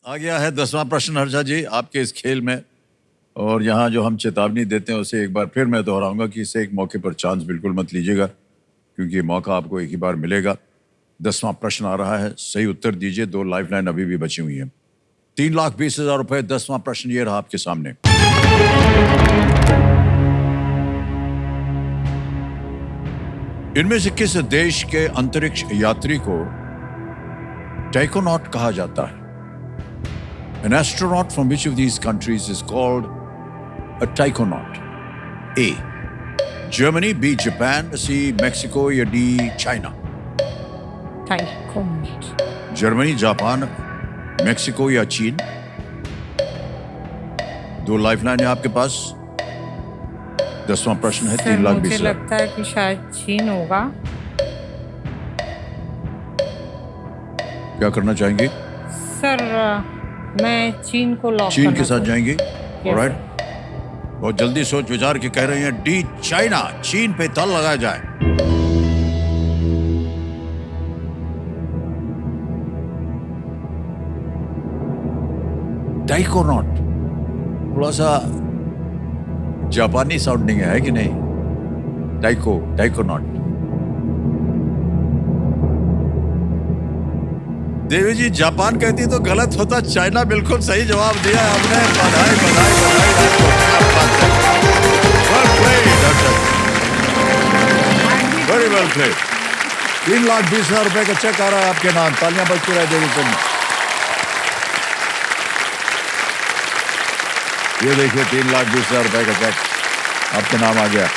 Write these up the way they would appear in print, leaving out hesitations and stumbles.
आ गया है 10वां प्रश्न हर्षा जी आपके इस खेल में। और यहाँ जो हम चेतावनी देते हैं उसे एक बार फिर मैं दोहराऊंगा कि इसे एक मौके पर चांस बिल्कुल मत लीजिएगा, क्योंकि ये मौका आपको एक ही बार मिलेगा। 10वां प्रश्न आ रहा है, सही उत्तर दीजिए। 2 लाइफलाइन अभी भी बची हुई है। 3,20,000 रुपए। 10वां प्रश्न ये रहा आपके सामने। इनमें से किस देश के अंतरिक्ष यात्री को टाइकोनॉट कहा जाता है? An astronaut from which of these countries is called a taikonaut? A. Germany, B. Japan, C. Mexico या D. China? टाइकोनॉट। जर्मनी, जापान, मेक्सिको या चीन? 2 लाइफलाइन है आपके पास। 10वां प्रश्न है। 3,20,000। मुझे लगता है कि शायद चीन होगा। क्या करना चाहेंगे? सर मैं चीन को लॉक चीन करना के साथ जाएंगे? Yes, alright. बहुत जल्दी सोच विचार के कह रहे हैं डी चाइना। चीन पे ताला लगाया जाए। टाइकोनॉट थोड़ा सा जापानी साउंडिंग है कि नहीं? टाइकोनॉट। देवी जी जापान कहती तो गलत होता, चाइना बिल्कुल सही जवाब दिया है आपने। बधाई बधाई बधाई। Well played, very well played. 3,20,000 रुपए का चेक आ रहा है आपके नाम। तालियां बजती रहे देवी सिंह। ये देखिए 3,20,000 रुपए का चेक आपके नाम आ गया।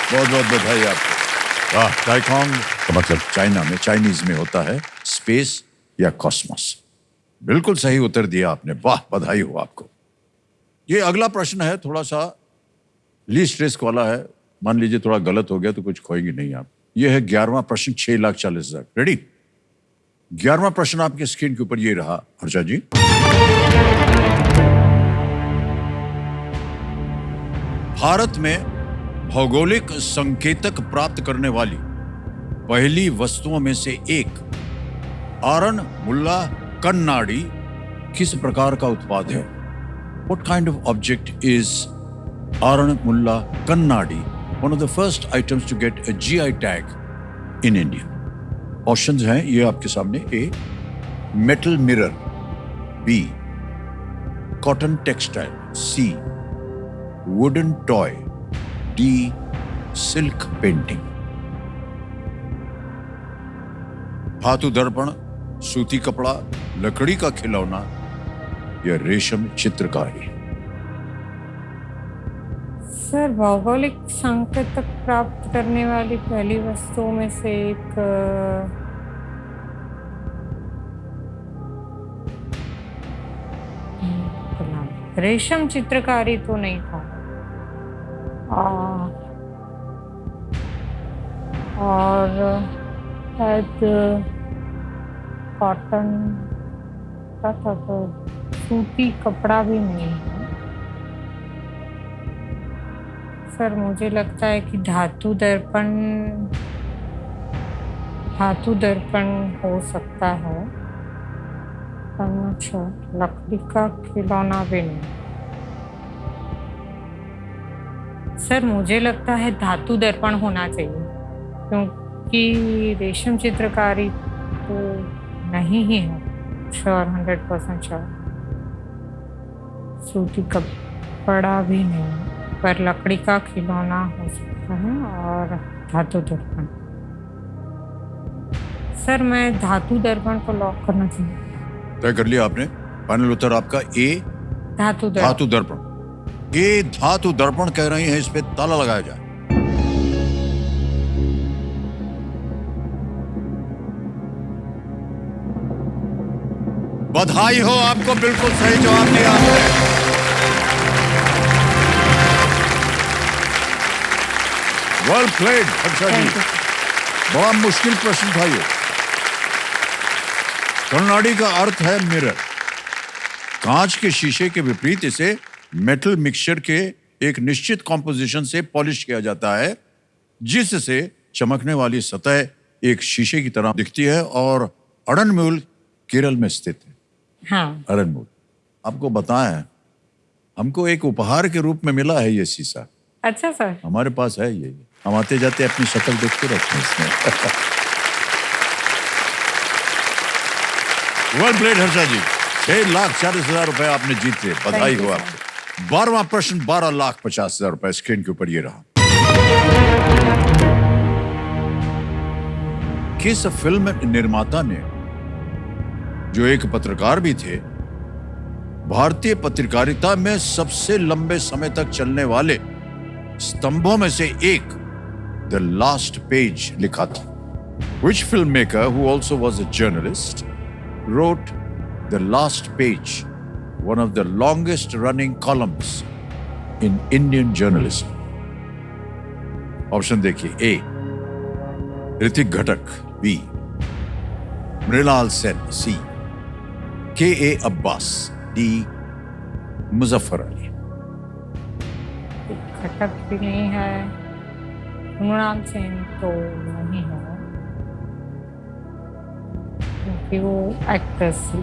बहुत बहुत बधाई आपको। वाह, टाइकोंग का मतलब चाइना में, चाइनीज में होता है स्पेस या कॉस्मोस। बिल्कुल सही उत्तर दिया आपने। वाह, बधाई हो आपको। ये अगला प्रश्न है, थोड़ा सा लीस्ट रिस्क वाला है। मान लीजिए थोड़ा गलत हो गया तो कुछ खोएंगे नहीं आप। ये है 11वां प्रश्न। 6,40,000। रेडी? 11वां प्रश्न आपके स्क्रीन के ऊपर ये रहा हर्षा जी। भारत में भौगोलिक संकेतक प्राप्त करने वाली पहली वस्तुओं में से एक आरण मुल्ला कन्नाडी किस प्रकार का उत्पाद है? What kind of object is Aran Mulla Kannadi, one of the first items to get a GI tag in India? Options हैं ये आपके सामने। A. Metal mirror, B. Cotton textile, C. Wooden toy, D. Silk painting. धातु दर्पण, सूती कपड़ा, लकड़ी का खिलौना या रेशम चित्रकारी? सर भौगोलिक संकेतक प्राप्त करने वाली पहली वस्तुओं में से एक रेशम चित्रकारी तो नहीं था। और शायद कॉटन का था, तो सूती कपड़ा भी नहीं है। सर मुझे लगता है कि धातु दर्पण हो सकता है। अच्छा, लकड़ी का खिलौना भी नहीं। सर मुझे लगता है धातु दर्पण होना चाहिए, क्योंकि रेशम चित्रकारी तो नहीं ही है। Sure, 100% sure. सूती कपड़ा भी नहीं, पर लकड़ी का खिलौना हो सकता है और धातु दर्पण। सर मैं धातु दर्पण को लॉक करना चाहिए। तय कर लिया आपने? फाइनल उत्तर आपका ए धातु दर्पण। ए धातु दर्पण कह रही हैं, इस पे ताला लगाया जाए। बधाई हो आपको, बिल्कुल सही जवाब दिया आपने। वेल प्लेड हर्षा जी। बड़ा मुश्किल प्रश्न था ये। कन्नाडी का अर्थ है मिरर। कांच के शीशे के विपरीत इसे मेटल मिक्सचर के एक निश्चित कॉम्पोजिशन से पॉलिश किया जाता है, जिससे चमकने वाली सतह एक शीशे की तरह दिखती है और अड़नमूल केरल में स्थित है। हाँ अड़नमूल, आपको बताएं, हमको एक उपहार के रूप में मिला है ये शीशा। अच्छा सर। हमारे पास है ये, हम आते जाते अपनी शक्ल देखते रहते हैं इसमें। वेल प्लेड हर्षा जी, 6,40,000 रुपए आपने जीते, बधाई Thank you, हो sir. आपको। 12वां प्रश्न 12,50,000 रुपए स्क्रीन के ऊपर ये रहा। किस फिल्म निर्माता ने, जो एक पत्रकार भी थे, भारतीय पत्रकारिता में सबसे लंबे समय तक चलने वाले स्तंभों में से एक द लास्ट पेज लिखा था? Which filmmaker who also was a journalist wrote the last page, one of the longest running columns in Indian journalism? Option देखिए। ए ऋतिक घटक, बी मृणाल सेन, सी के ए अब्बास, डी मुजफ्फर अली। घटक भी नहीं है, मृणाल सेन तो नहीं है क्योंकि वो एक्ट्रेस थी।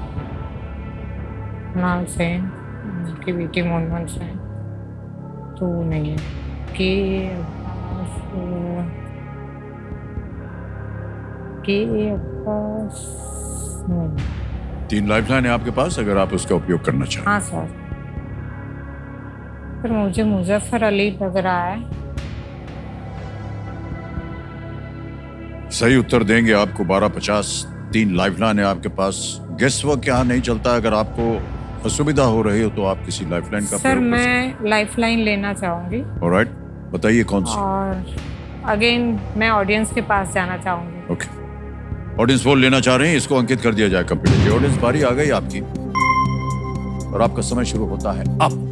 मृणाल सेन उनकी बेटी मोहन सेन तो नहीं है। के अब्बास नहीं। 3 लाइफलाइन है आपके पास, अगर आप उसका उपयोग करना चाहें। हाँ सर, पर मुझे मुजफ्फर अली लग रहा है। सही उत्तर देंगे आपको 12,50। 3 लाइफलाइन है आपके पास। गेस वर्क यहाँ नहीं चलता, अगर आपको असुविधा हो रही हो तो आप किसी लाइफलाइन का सर प्रयोग कर मैं लाइफलाइन लेना चाहूंगी। सकते। ऑलराइट, बताइए कौन सी। और अगेन मैं ऑडियंस के पास जाना चाहूंगी। ओके, ऑडियंस वोट लेना चाह रहे हैं, इसको अंकित कर दिया जाए कंप्यूटर की। ऑडियंस बारी आ गई आपकी और आपका समय शुरू होता है अब।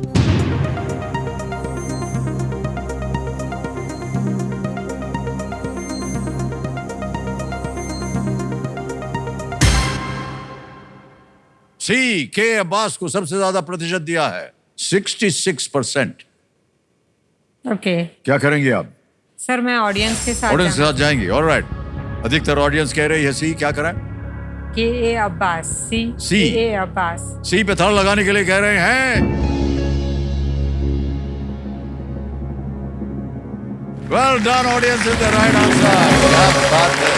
सी के अब्बास को सबसे ज्यादा प्रतिशत दिया है, 66%। ओके क्या करेंगे आप? सर मैं ऑडियंस के साथ ऑडियंस के साथ जाएंगे। ऑलराइट, अधिकतर ऑडियंस कह रही है सी। क्या करें? के ए अब्बास, सी सी। के ए अब्बास। सी पे थर्ड लगाने के लिए कह रहे हैं। Well done, audience is the right answer. क्या बात है।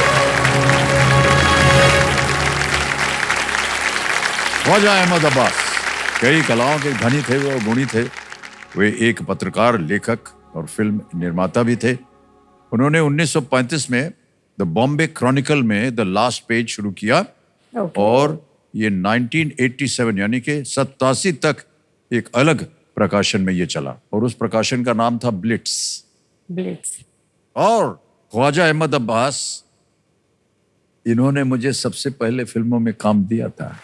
ख्वाजा अहमद अब्बास कई कलाओं के धनी थे, वो गुणी थे। वे एक पत्रकार, लेखक और फिल्म निर्माता भी थे। उन्होंने 1935 में द बॉम्बे क्रॉनिकल में द लास्ट पेज शुरू किया और ये 1987 यानी कि 87 तक एक अलग प्रकाशन में ये चला और उस प्रकाशन का नाम था ब्लिट्स। और ख्वाजा अहमद अब्बास, इन्होंने मुझे सबसे पहले फिल्मों में काम दिया था।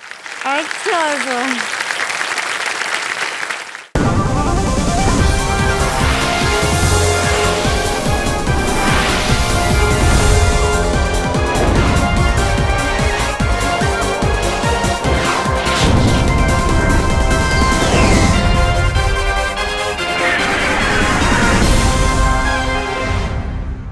अच्छा